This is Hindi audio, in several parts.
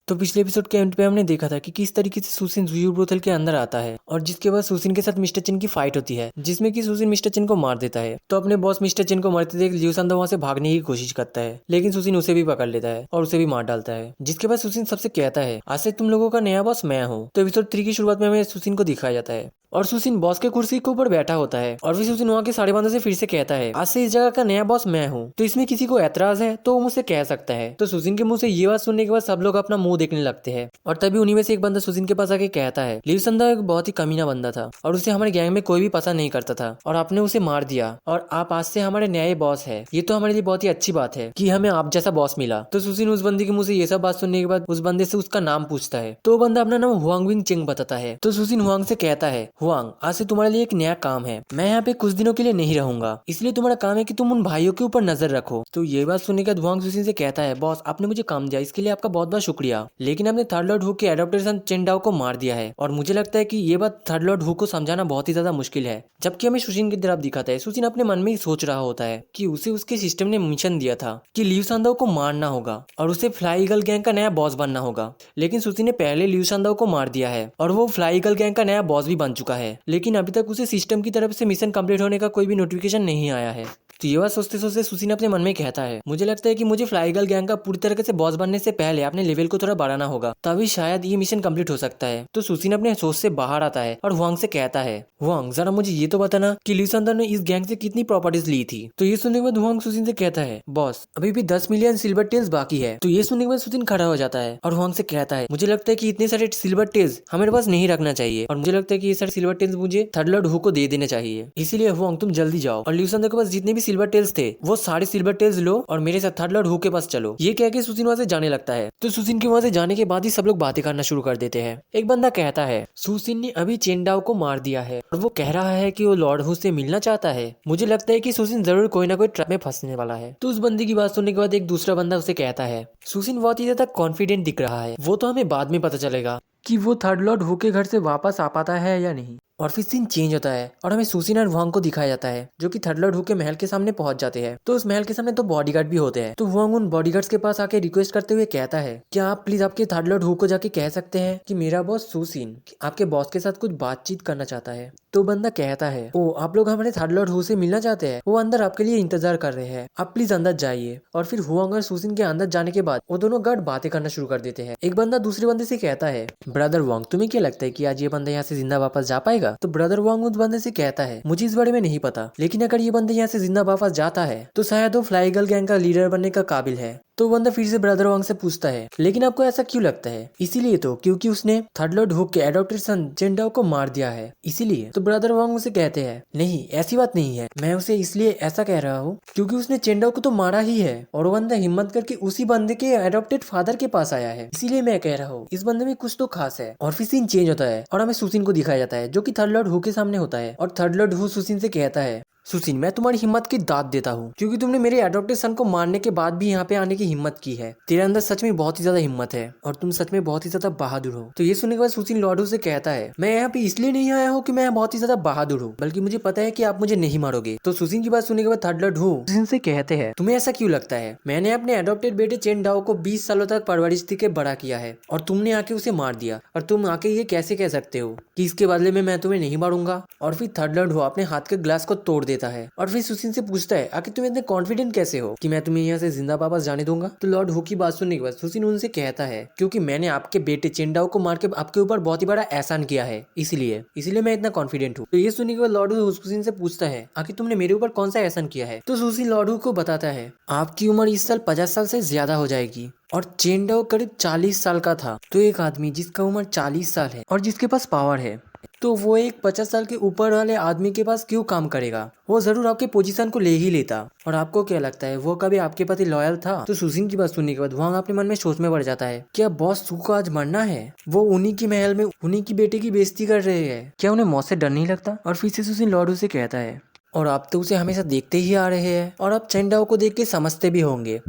तो पिछले एपिसोड के एंड पे हमने देखा था कि किस तरीके से सुसिन जुयू ब्रोथल के अंदर आता है और जिसके बाद सुसिन के साथ मिस्टर चिन की फाइट होती है जिसमें कि सुसिन मिस्टर चिन को मार देता है। तो अपने बॉस मिस्टर चिन को मारते देख लियू सांदा वहां से भागने की कोशिश करता है, लेकिन सुसिन उसे भी पकड़ लेता है और उसे भी मार डालता है। जिसके बाद सुसिन सबसे कहता है, आज से तुम लोगों का नया बॉस मैं हूँ। तो एपिसोड 3 की शुरुआत में हमें सुसिन को दिखाया जाता है और सुसिन बॉस के कुर्सी के ऊपर बैठा होता है और फिर सुसिन वहाँ के साड़े बांधों से फिर से कहता है, आज से इस जगह का नया बॉस मैं हूँ। तो इसमें किसी को ऐतराज है तो वो मुझसे कह सकता है। तो सुसिन के मुंह से ये बात सुनने के बाद सब लोग अपना मुंह देखने लगते हैं और तभी उन्हीं में से एक बंदा सुसिन के पास आके कहता है, लियू सांदा एक बहुत ही कमीना बंदा था और उसे हमारे गैंग में कोई भी पसंद नहीं करता था और आपने उसे मार दिया और आप आज से हमारे नए बॉस है। ये तो हमारे लिए बहुत ही अच्छी बात है कि हमें आप जैसा बॉस मिला। तो सुसिन उस बंदे के मुंह से ये सब बात सुनने के बाद उस बंदे से उसका नाम पूछता है तो वो बंदा अपना नाम हुआंग विंग चिंग बताता है। तो सुसिन हुआंग से कहता है, हुआंग आज से तुम्हारे लिए एक नया काम है, मैं यहाँ पे कुछ दिनों के लिए नहीं रहूंगा, इसलिए तुम्हारा काम है कि तुम उन भाइयों के ऊपर नजर रखो। तो ये बात सुनने के बाद हुआंग सुसिन से कहता है, बॉस आपने मुझे काम दिया इसके लिए आपका बहुत बहुत शुक्रिया, लेकिन आपने थर्ड लॉर्ड हु के एडॉप्टर चेन डाओ को मार दिया है और मुझे लगता है कि ये बात थर्ड लॉर्ड हु को समझाना बहुत ही ज्यादा मुश्किल है। जबकि हमें सुसिन की तरफ दिखाता है, सुसिन अपने मन में ही सोच रहा होता है कि उसे उसके सिस्टम ने मिशन दिया था कि लियू सांदा को मारना होगा और उसे फ्लाई ईगल गैंग का नया बॉस बनना होगा, लेकिन सुसिन ने पहले लियू सांदा को मार दिया है और वो फ्लाई ईगल गैंग का नया बॉस भी बन चुका है, लेकिन अभी तक उसे सिस्टम की तरफ से मिशन कंप्लीट होने का कोई भी नोटिफिकेशन नहीं आया है। तो ये बात सोचते सोचते सुसिन अपने मन में कहता है, मुझे लगता है कि मुझे फ्लाई ईगल गैंग का पूरी तरीके से बॉस बनने से पहले अपने लेवल को थोड़ा बढ़ाना होगा, तभी शायद ये मिशन कंप्लीट हो सकता है। तो सुसिन अपने सोच से बाहर आता है और हुआंग से कहता है, हुआंग जरा मुझे ये तो बताना कि लियू सांदा ने इस गैंग से कितनी प्रॉपर्टीज ली थी। तो ये सुनने के बाद हुआंग सुसिन से कहता है, बॉस अभी भी 10 मिलियन सिल्वर टेल्स बाकी है। तो ये सुनने के बाद सुसिन खड़ा हो जाता है और हुआंग से कहता है, मुझे लगता है कि इतने सारे सिल्वर टेल्स हमारे पास नहीं रखना चाहिए और मुझे लगता है कि ये सारे सिल्वर टेल्स मुझे थर्ड लॉर्ड हु को दे देने चाहिए, इसीलिए हुआंग तुम जल्दी जाओ और लियू सांदा के पास जितने भी सिल्वर टेल्स थे वो सारे सिल्वर टेल्स लो और मेरे साथ थर्ड लॉर्ड हु के पास चलो। ये कह के सुसिन वहां से जाने लगता है। तो सुसिन के वहां से जाने के बाद ही सब लोग बातें करना शुरू कर देते हैं। एक बंदा कहता है, सुसिन ने अभी चेन डाओ को मार दिया है और वो कह रहा है कि वो लॉर्ड हु से मिलना चाहता है। मुझे लगता है कि सुसिन जरूर कोई ना कोई ट्रैप में फंसने वाला है। तो उस बंदे की बात सुनने के बाद एक दूसरा बंदा उसे कहता है, सुसिन बहुत ही ज्यादा कॉन्फिडेंट दिख रहा है, वो तो हमें बाद में पता चलेगा कि वो थर्ड लॉर्ड हु के घर से वापस आ पाता है या नहीं। और फिर सीन चेंज होता है और हमें सुसिन और हुआंग को दिखाया जाता है जो कि थर्ड लॉर्ड हु के महल के सामने पहुंच जाते हैं। तो उस महल के सामने तो बॉडीगार्ड भी होते हैं। तो हुआंग उन बॉडीगार्ड्स के पास आके रिक्वेस्ट करते हुए कहता है, क्या आप प्लीज आपके थर्ड लॉर्ड हु को जाके कह सकते हैं कि मेरा बॉस सुसिन आपके बॉस के साथ कुछ बातचीत करना चाहता है। तो बंदा कहता है, ओ आप लोग हमारे थर्ड लॉर्ड हु से मिलना चाहते हैं, वो अंदर आपके लिए इंतजार कर रहे हैं, आप प्लीज अंदर जाइए। और फिर हुआंग और सुसिन के अंदर जाने के बाद वो दोनों गार्ड बातें करना शुरू कर देते हैं। एक बंदा दूसरे बंदे से कहता है, ब्रदर वांग तुम्हें क्या लगता है कि आज ये बंदा यहाँ से जिंदा वापस जा पाएगा। तो ब्रदर वांग उस बंदे से कहता है, मुझे इस बारे में नहीं पता, लेकिन अगर ये बंदा यहाँ से जिंदा वापस जाता है तो शायद वो फ्लाई ईगल गैंग का लीडर बनने का काबिल है। तो बंदा फिर से ब्रदर वांग से पूछता है, लेकिन आपको ऐसा क्यों लगता है। इसीलिए तो क्योंकि उसने थर्ड लॉर्ड हु के एडॉप्टेड सन चेन डाओ को मार दिया है, इसीलिए। तो ब्रदर वांग उसे कहते हैं, नहीं ऐसी बात नहीं है, मैं उसे इसलिए ऐसा कह रहा हूँ क्योंकि उसने चेन डाओ को तो मारा ही है और वो बंदा हिम्मत करके उसी बंदे के एडॉप्टेड फादर के पास आया है, इसीलिए मैं कह रहा हूँ इस बंदे में कुछ तो खास है। और फिर सीन चेंज होता है और हमें सुसिन को दिखाया जाता है जो कि थर्ड लॉर्ड हु के सामने होता है और थर्ड लॉर्ड हु सुसिन से कहता है, सुसिन मैं तुम्हारी हिम्मत की दाद देता हूँ क्योंकि तुमने मेरे एडॉप्टेड सन को मारने के बाद भी यहाँ पे आने की हिम्मत की है। तेरे अंदर सच में बहुत ही ज्यादा हिम्मत है और तुम सच में बहुत ही ज्यादा बहादुर हो। तो ये सुनने के बाद सुसिन लॉर्ड हु से कहता है, मैं यहाँ पे इसलिए नहीं आया हूँ कि मैं बहुत ही ज्यादा बहादुर हूँ, बल्कि मुझे पता है कि आप मुझे नहीं मारोगे। तो सुसिन की बात सुनने के बाद थर्ड लॉर्ड हु सुसिन से कहते हैं, तुम्हें ऐसा क्यों लगता है, मैंने अपने एडॉप्टेड बेटे चेन डाओ को 20 सालों तक परवरिश के बड़ा किया है और तुमने आके उसे मार दिया और तुम आके ये कैसे कह सकते हो कि इसके बदले में मैं तुम्हें नहीं मारूंगा। और फिर थर्ड लॉर्ड हु अपने हाथ के ग्लास को तोड़ देता है और फिर सुसिन से पूछता है, आखिर तुम इतने कॉन्फिडेंट कैसे हो कि मैं तुम्हें यहाँ से जिंदा वापस जाने दूंगा। तो लॉर्ड हु की बात सुनने के बाद सुसिन उनसे कहता है, क्योंकि मैंने आपके बेटे चेन डाओ को मार के आपके ऊपर बहुत ही बड़ा एहसान किया है, इसीलिए मैं इतना कॉन्फिडेंट हूँ। तो ये सुनने के बाद लॉर्ड हु सुसिन से पूछता है, आखिर तुमने मेरे ऊपर कौन सा एहसान किया है। तो सुसिन लॉर्ड हु को बताता है, आपकी उम्र इस साल 50 साल से ज्यादा हो जाएगी और चेन डाओ करीब 40 साल का था। तो एक आदमी जिसका उम्र 40 साल है और जिसके पास पावर है, तो वो एक 50 साल के ऊपर वाले आदमी के पास क्यों काम करेगा, वो जरूर आपके पोजीशन को ले ही लेता। और आपको क्या लगता है वो कभी आपके प्रति लॉयल था। तो सुसिन की बात सुनने के बाद हुआंग अपने मन में सोच में पड़ जाता है, क्या बॉस सू को आज मरना है, वो उन्हीं की महल में उन्हीं की बेटे की बेइज्जती कर रहे हैं, क्या उन्हें मौत से डर नहीं लगता। और फिर से सुसिन लॉर्ड हु से कहता है, और आप तो उसे हमेशा देखते ही आ रहे हैं और आप चेन डाओ को देख के समझते भी होंगे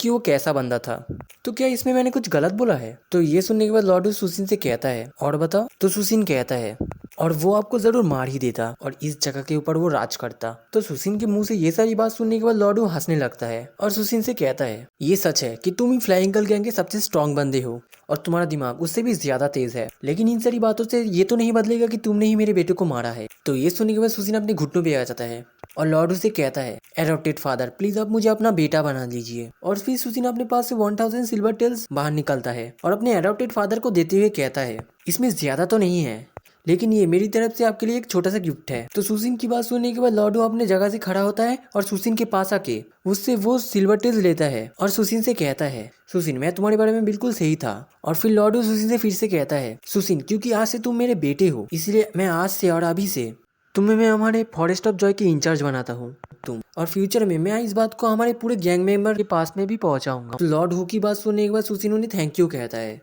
कि वो कैसा बंदा था, तो क्या इसमें मैंने कुछ गलत बोला है। तो ये सुनने के बाद लॉर्ड हु सुसिन से कहता है, और बताओ। तो सुसिन कहता है, और वो आपको जरूर मार ही देता और इस जगह के ऊपर वो राज करता। तो सुसिन के मुंह से ये सारी बात सुनने के बाद लॉर्ड हु हंसने लगता है और सुसिन से कहता है, ये सच है कि तुम ही फ्लाई ईगल गैंग के सबसे स्ट्रॉन्ग बंदे हो और तुम्हारा दिमाग उससे भी ज्यादा तेज है, लेकिन इन सारी बातों से ये तो नहीं बदलेगा कि तुमने ही मेरे बेटे को मारा है। तो ये सुनने के बाद सुसिन अपने घुटनों पे आ जाता है और लॉर्ड उसे कहता है, एडॉप्टेड फादर प्लीज आप मुझे अपना बेटा बना लीजिए। और फिर सुसिन अपने पास से 1000 सिल्वर टेल्स बाहर निकलता है और अपने एडॉप्टेड फादर को देते हुए कहता है, इसमें ज्यादा तो नहीं है, लेकिन ये मेरी तरफ से आपके लिए एक छोटा सा गिफ्ट है। तो सुसिन की बात सुनने के बाद लॉर्डो अपने जगह से खड़ा होता है और सुसिन के पास आके उससे वो सिल्वर टेल्स लेता है और सुसिन से कहता है, सुसिन मैं तुम्हारे बारे में बिल्कुल सही था। और फिर लॉर्डो सुसिन से फिर से कहता है, सुसिन क्योंकि आज से तुम मेरे बेटे हो, इसलिए मैं आज से और अभी से तुम्हें मैं हमारे फॉरेस्ट ऑफ जॉय के इंचार्ज बनाता हूँ तुम, और फ्यूचर में मैं इस बात को हमारे पूरे गैंग मेंबर के पास में भी पहुंचाऊंगा। तो लॉर्ड हु की बात सुनने के बाद सुसिन उन्हें थैंक यू कहता है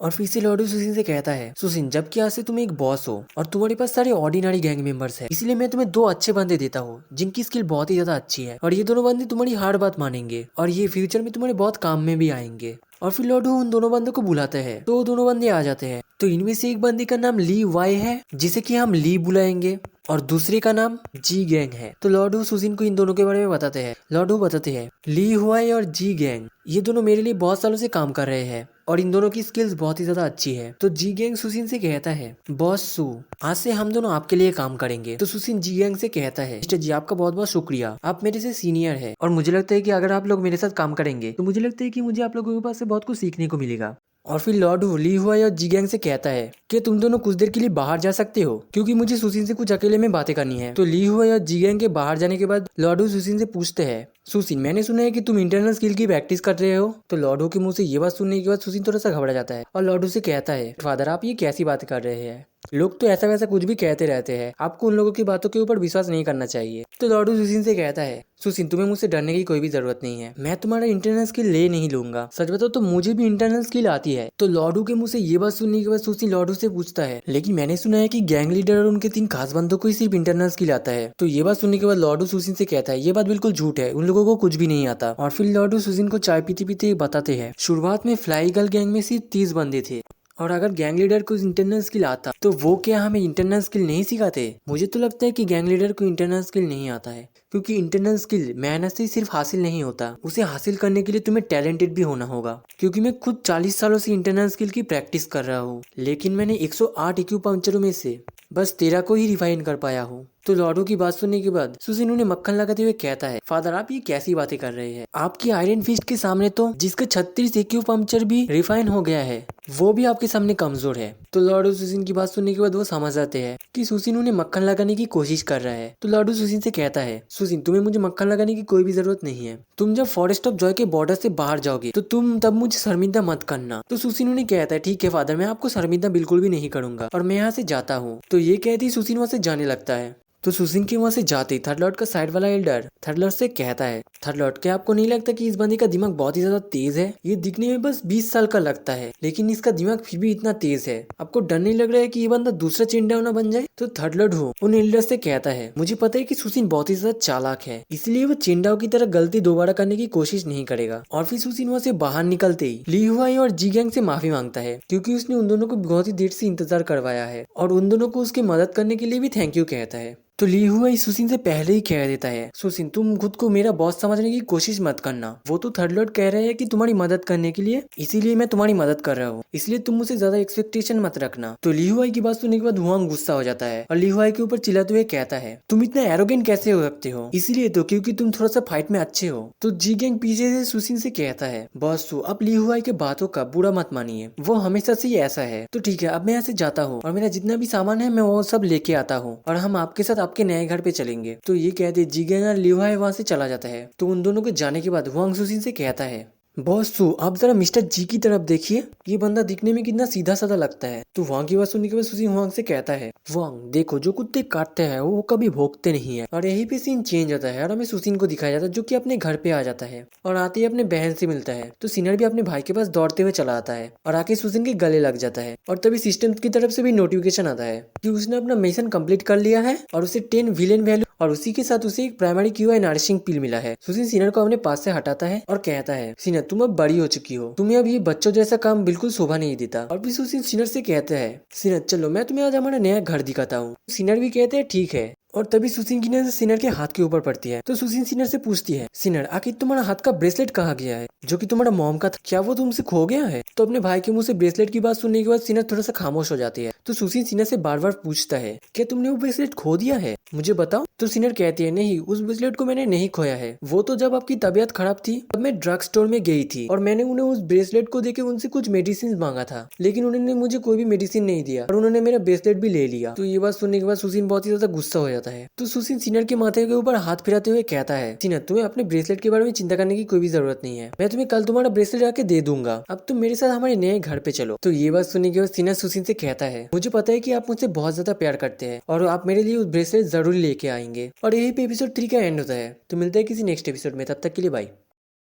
और फिर से लॉर्डो सुसिन से कहता है, सुसिन जबकि आज से तुम एक बॉस हो और तुम्हारे पास सारे ऑर्डिनरी गैंग मेंबर्स हैं, इसलिए मैं तुम्हें 2 अच्छे बंदे देता हूँ जिनकी स्किल बहुत ही ज्यादा अच्छी है, और ये दोनों बंदे तुम्हारी हर बात मानेंगे और ये फ्यूचर में तुम्हारे बहुत काम में भी आएंगे। और फिर लॉर्डो उन दोनों बंदों को बुलाते हैं तो वो दोनों बंदे आ जाते हैं। तो इनमें से एक बंदे का नाम ली वाई है जिसे कि हम ली बुलाएंगे और दूसरे का नाम जी गैंग है। तो लॉर्डो सुसिन को इन दोनों के बारे में बताते हैं। लॉर्डो बताते हैं, ली हुआई और जी गैंग ये दोनों मेरे लिए बहुत सालों से काम कर रहे हैं और इन दोनों की स्किल्स बहुत ही ज्यादा अच्छी है। तो जी गैंग सुसिन से कहता है, बॉस सू आज से हम दोनों आपके लिए काम करेंगे। तो सुसिन जी गैंग से कहता है, मिस्टर जी आपका बहुत बहुत शुक्रिया, आप मेरे से सीनियर है और मुझे लगता है कि अगर आप लोग मेरे साथ काम करेंगे तो मुझे लगता है कि मुझे आप लोगों के पास से बहुत कुछ सीखने को मिलेगा। और फिर लॉर्ड ली हुआ और जी गैंग से कहता है कि तुम दोनों कुछ देर के लिए बाहर जा सकते हो क्योंकि मुझे सुसिन से कुछ अकेले में बातें करनी है। तो ली हुआ और जी गैंग के बाहर जाने के बाद लॉर्ड सुसिन से पूछते हैं, सुसिन मैंने सुना है कि तुम इंटरनल स्किल की प्रैक्टिस कर रहे हो। तो लॉर्डो के मुंह से ये बात सुनने के बाद सुसिन थोड़ा सा घबरा जाता है और लॉर्डो से कहता है, फादर आप ये कैसी बात कर रहे हैं, लोग तो ऐसा वैसा कुछ भी कहते रहते हैं, आपको उन लोगों की बातों के ऊपर विश्वास नहीं करना चाहिए। तो लॉर्डो सुसिन से कहता है, सुसिन तुम्हें मुझसे डरने की कोई भी जरूरत नहीं है, मैं तुम्हारा इंटरनल स्किल ले नहीं लूंगा, सच बताओ तो मुझे भी इंटरनल स्किल आती है। तो लॉर्डो के मुंह से ये बात सुनने के बाद सुसिन लॉर्डो से पूछता है, लेकिन मैंने सुना है कि गैंग लीडर और उनके 3 खास बंदों को ही सिर्फ इंटरनल स्किल आता है। तो ये बात सुनने के बाद लॉर्डो सुसिन से कहता है, ये बात बिल्कुल झूठ है, उन लोगों को कुछ भी नहीं आता। और फिर लॉर्डो सुसिन को चाय पीते पीते बताते हैं, शुरुआत में फ्लाई गर्ल गैंग में सिर्फ 30 बंदे थे और अगर गैंग लीडर को इंटरनल स्किल आता तो वो क्या हमें इंटरनल स्किल नहीं सिखाते। मुझे तो लगता है कि गैंग लीडर को इंटरनल स्किल नहीं आता है क्योंकि इंटरनल स्किल मेहनत से सिर्फ हासिल नहीं होता, उसे हासिल करने के लिए तुम्हें टैलेंटेड भी होना होगा। क्योंकि मैं खुद 40 सालों से इंटरनल स्किल की प्रैक्टिस कर रहा हूँ, लेकिन मैंने 108 एक्यूपंक्चरों में से बस 13 को ही रिफाइन कर पाया हूँ। तो लॉर्डो की बात सुनने के बाद सुसिन उन्हें मक्खन लगाते हुए कहता है, फादर आप ये कैसी बातें कर रहे हैं, आपकी आयरन फिस्ट के सामने तो जिसका 36 एक्यूपंक्चर भी रिफाइन हो गया है वो भी आपके सामने कमजोर है। तो लॉर्डो सुसिन की बात सुनने के बाद वो समझ जाते हैं कि सुसिन उन्हें मक्खन लगाने की कोशिश कर रहा है। तो लॉर्डो सुसिन से कहता है, सुसिन तुम्हें मुझे मक्खन लगाने की कोई भी जरूरत नहीं है, तुम जब फॉरेस्ट ऑफ जॉय के बॉर्डर से बाहर जाओगे तो तुम तब मुझे शर्मिंदा मत करना। तो सुसिन उन्हें कहता है, ठीक है फादर मैं आपको शर्मिंदा बिल्कुल भी नहीं करूंगा और मैं यहाँ से जाता हूँ। तो ये कहते ही सुसिन वहाँ से जाने लगता है। तो सुसिन के वहां से जाते ही थर्ड लॉर्ड का साइड वाला एल्डर थर्ड लॉर्ड से कहता है, थर्ड लॉर्ड क्या आपको नहीं लगता कि इस बंदे का दिमाग बहुत ही ज्यादा तेज है, ये दिखने में बस 20 साल का लगता है लेकिन इसका दिमाग फिर भी इतना तेज है, आपको डर नहीं लग रहा है कि ये बंदा दूसरा चेंडाओ ना बन जाए। तो थर्ड लॉर्ड हो उन एल्डर से कहता है, मुझे पता है कि सुसिन बहुत ही ज्यादा चालाक है इसलिए वो चेंडाओ की तरह गलती दोबारा करने की कोशिश नहीं करेगा। और फिर सुसिन वहां से बाहर निकलते ही ली हुआई और जी गैंग से माफी मांगता है क्योंकि उसने उन दोनों को बहुत ही देर से इंतजार करवाया है और उन दोनों को उसकी मदद करने के लिए भी थैंक यू कहता है। तो ली हुआई सुसिन से पहले ही कह देता है, सुसिन तुम खुद को मेरा बॉस समझने की कोशिश मत करना, वो तो थर्ड लॉर्ड कह रहे हैं कि तुम्हारी मदद करने के लिए, इसीलिए मैं तुम्हारी मदद कर रहा हूँ, इसलिए तुम मुझसे ज्यादा एक्सपेक्टेशन मत रखना। तो ली हुआई की बात सुनने के बाद हुआंग गुस्सा हो जाता है और ली हुआई के ऊपर चिल्लाते हुए कहता है, तुम इतना एरोगेंट कैसे हो सकते हो, इसलिए तो क्योंकि तुम थोड़ा सा फाइट में अच्छे हो। तो जी गैंग पीछे से सुसिन से कहता है, बॉस सू आप ली हुआई के बातों का बुरा मत मानिए, वो हमेशा से ही ऐसा है। तो ठीक है अब मैं यहाँ से जाता हूँ और मेरा जितना भी सामान है मैं वो सब लेके आता हूँ और हम आपके साथ आपके नए घर पे चलेंगे। तो ये कहते जी गैंग और ली हुआई वहां से चला जाता है। तो उन दोनों के जाने के बाद हुआंग सुसिन से कहता है, बॉस सू आप जरा मिस्टर जी की तरफ देखिए, ये बंदा दिखने में कितना सीधा साधा लगता है। तो हुआंग की बात सुनने के बाद सुसिन हुआंग से कहता है, हुआंग देखो जो कुत्ते काटते हैं वो कभी भोंकते नहीं है। और यही पे सीन चेंज होता है और हमें सुसिन को दिखाया जाता है जो कि अपने घर पे आ जाता है और आते ही अपने बहन से मिलता है। तो सिनर भी अपने भाई के पास दौड़ते हुए चला आता है और आके सुसिन के गले लग जाता है और तभी सिस्टम की तरफ से भी नोटिफिकेशन आता है कि उसने अपना मिशन कंप्लीट कर लिया है और उसे 10 विलेन वैल्यू और उसी के साथ उसे एक प्राइमरी क्यूआई नरिशिंग पिल मिला है। सुसिन सिनर को अपने पास से हटाता है और कहता है, सिनर तुम अब बड़ी हो चुकी हो, तुम्हें अब ये बच्चों जैसा काम बिल्कुल शोभा नहीं देता। और फिर सुसिन सिनर से कहता है, सिनर चलो मैं तुम्हें आज हमारा नया घर दिखाता हूँ। सिनर भी कहते हैं ठीक है और तभी सुसिन की नजर सिनर के हाथ के ऊपर पड़ती है। तो सुसिन सिनर से पूछती है, सिनर आखिर तुम्हारा हाथ का ब्रेसलेट कहाँ गया है जो कि तुम्हारा मॉम का था, क्या वो तुमसे खो गया है? तो अपने भाई के मुंह से ब्रेसलेट की बात सुनने के बाद सिनर थोड़ा सा खामोश हो जाती है। तो सुसिन सिनर से बार बार पूछता है, क्या तुमने वो ब्रेसलेट खो दिया है, मुझे बताओ। तो सिनर कहती है, नहीं, उस ब्रेसलेट को मैंने नहीं खोया है, वो तो जब आपकी तबीयत खराब थी तब मैं ड्रग स्टोर में गई थी और मैंने उन्हें उस ब्रेसलेट को देके उनसे कुछ मेडिसिन मांगा था, लेकिन उन्होंने मुझे कोई भी मेडिसिन नहीं दिया और उन्होंने मेरा ब्रेसलेट भी ले लिया। तो ये बात सुनने के बाद सुसिन बहुत ही ज्यादा गुस्सा हो जाता है। तो सुसिन सिनर के माथे के ऊपर हाथ फिराते हुए कहता है, सिनर तुम्हें अपने ब्रेसलेट के बारे में चिंता करने की कोई भी जरूरत नहीं है, मैं तुम्हें कल तुम्हारा ब्रेसलेट आके दे दूंगा, अब तुम मेरे साथ हमारे नए घर पे चलो। तो ये बात सुनने के बाद सिनर सुसिन से कहता है, मुझे पता है कि आप मुझसे बहुत ज्यादा प्यार करते हैं और आप मेरे लिए उस ब्रेसलेट जरूर लेके आएंगे। और यही पे एपिसोड 3 का एंड होता है। तो मिलते हैं किसी नेक्स्ट एपिसोड में, तब तक के लिए बाय।